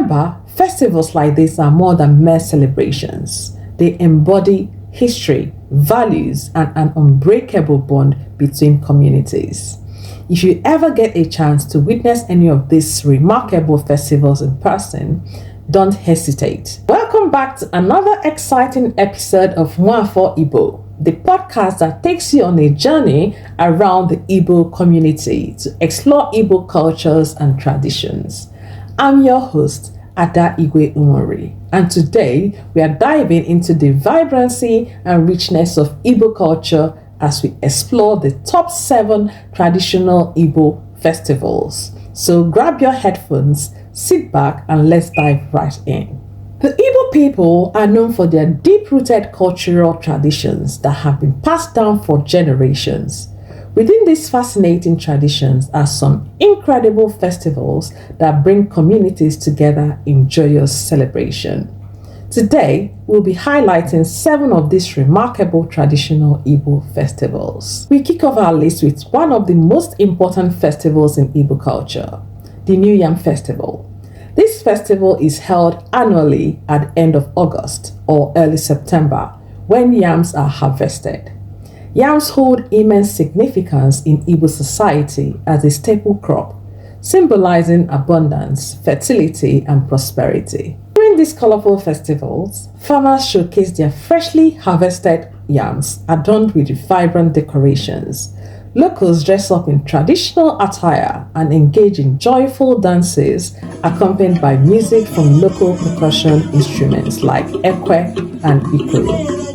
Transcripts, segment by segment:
Remember, festivals like this are more than mere celebrations. They embody history, values, and an unbreakable bond between communities. If you ever get a chance to witness any of these remarkable festivals in person, don't hesitate. Welcome back to another exciting episode of Mwafo Igbo, the podcast that takes you on a journey around the Igbo community to explore Igbo cultures and traditions. I'm your host, Ada Igwe Umori, and today we are diving into the vibrancy and richness of Igbo culture as we explore the top 7 traditional Igbo festivals. So grab your headphones, sit back, and let's dive right in. The Igbo people are known for their deep-rooted cultural traditions that have been passed down for generations. Within these fascinating traditions are some incredible festivals that bring communities together in joyous celebration. Today, we'll be highlighting 7 of these remarkable traditional Igbo festivals. We kick off our list with one of the most important festivals in Igbo culture, the New Yam Festival. This festival is held annually at the end of August or early September when yams are harvested. Yams hold immense significance in Igbo society as a staple crop, symbolizing abundance, fertility, and prosperity. During these colorful festivals, farmers showcase their freshly harvested yams adorned with vibrant decorations. Locals dress up in traditional attire and engage in joyful dances accompanied by music from local percussion instruments like ekwe and ikoro.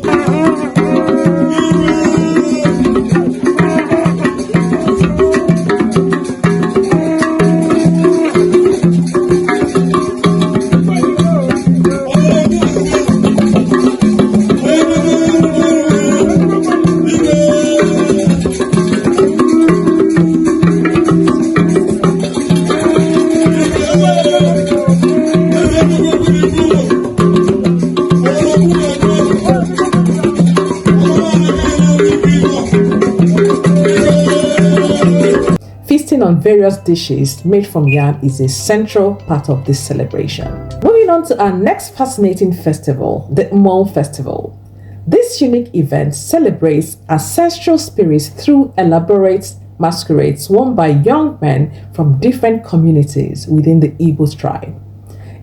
On various dishes made from yam is a central part of this celebration. Moving on to our next fascinating festival, the Mmong Festival. This unique event celebrates ancestral spirits through elaborate masquerades worn by young men from different communities within the Igbo tribe.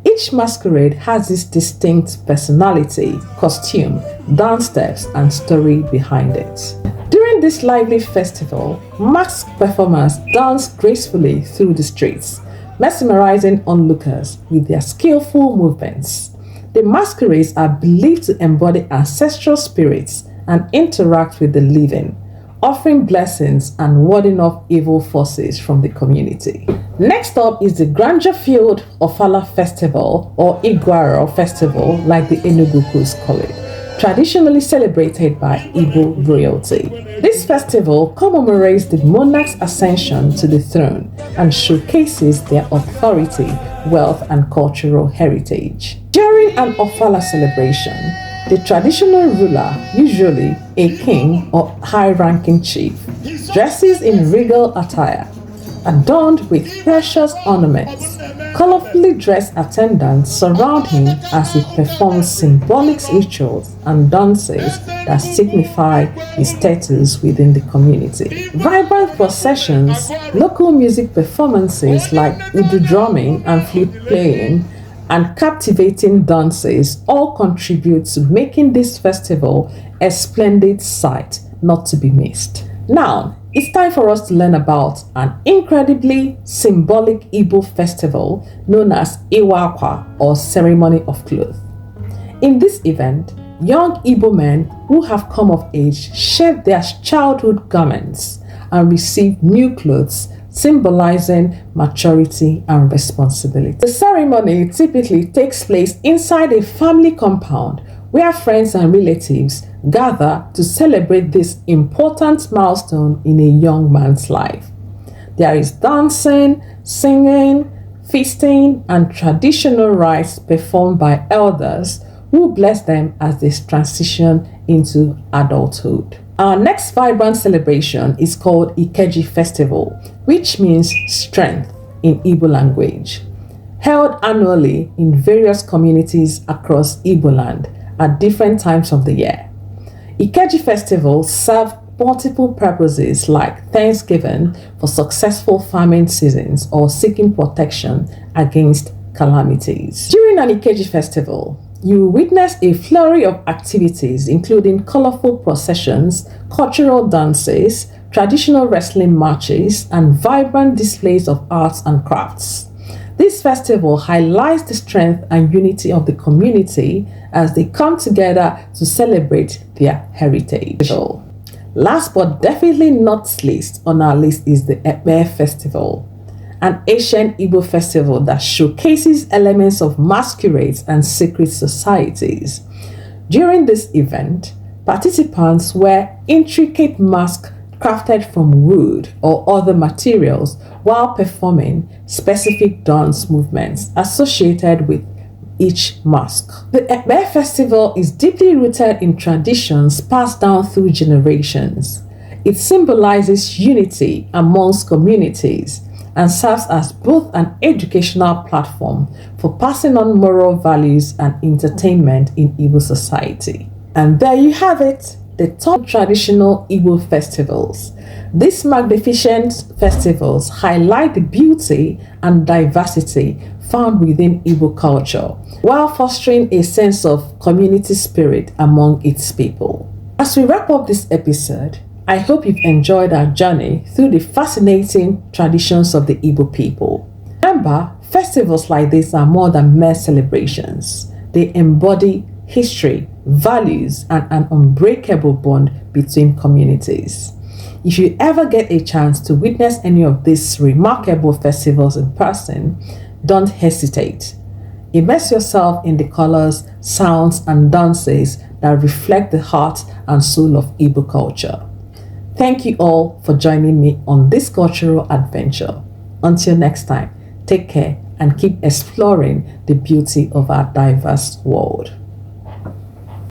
Each masquerade has its distinct personality, costume, dance steps, and story behind it. During this lively festival, masked performers dance gracefully through the streets, mesmerizing onlookers with their skillful movements. The masquerades are believed to embody ancestral spirits and interact with the living, offering blessings and warding off evil forces from the community. Next up is the grandeur-filled Ofala Festival, or Igwaro Festival like the Enugukus call it, traditionally celebrated by Igbo royalty. This festival commemorates the monarch's ascension to the throne and showcases their authority, wealth, and cultural heritage. During an Ofala celebration, the traditional ruler, usually a king or high-ranking chief, dresses in regal attire, adorned with precious ornaments. Colorfully dressed attendants surround him as he performs symbolic rituals and dances that signify his status within the community. Vibrant processions, local music performances like udu drumming and flute playing, and captivating dances all contribute to making this festival a splendid sight not to be missed. Now, it's time for us to learn about an incredibly symbolic Igbo festival known as Iwa-Akwa, or Ceremony of Cloth. In this event, young Igbo men who have come of age shed their childhood garments and receive new clothes, symbolizing maturity and responsibility. The ceremony typically takes place inside a family compound where friends and relatives gather to celebrate this important milestone in a young man's life. There is dancing, singing, feasting, and traditional rites performed by elders who bless them as they transition into adulthood. Our next vibrant celebration is called Ikeji Festival, which means strength in Igbo language. held annually in various communities across Igbo land at different times of the year. Ikeji festivals serve multiple purposes like Thanksgiving for successful farming seasons or seeking protection against calamities. During an Ikeji festival, you witness a flurry of activities including colorful processions, cultural dances, traditional wrestling matches, and vibrant displays of arts and crafts. This festival highlights the strength and unity of the community as they come together to celebrate their heritage. Last but definitely not least on our list is the Ekpe Festival, an ancient Igbo festival that showcases elements of masquerades and secret societies. During this event, participants wear intricate masks crafted from wood or other materials while performing specific dance movements associated with each mask. The Ekpe festival is deeply rooted in traditions passed down through generations. It symbolizes unity amongst communities and serves as both an educational platform for passing on moral values and entertainment in Igbo society. And there you have it, the top traditional Igbo festivals. These magnificent festivals highlight the beauty and diversity found within Igbo culture, while fostering a sense of community spirit among its people. As we wrap up this episode, I hope you've enjoyed our journey through the fascinating traditions of the Igbo people. Remember, festivals like this are more than mere celebrations. They embody history, values, and an unbreakable bond between communities. If you ever get a chance to witness any of these remarkable festivals in person, don't hesitate. Immerse yourself in the colors, sounds, and dances that reflect the heart and soul of Igbo culture. Thank you all for joining me on this cultural adventure. Until next time, take care and keep exploring the beauty of our diverse world.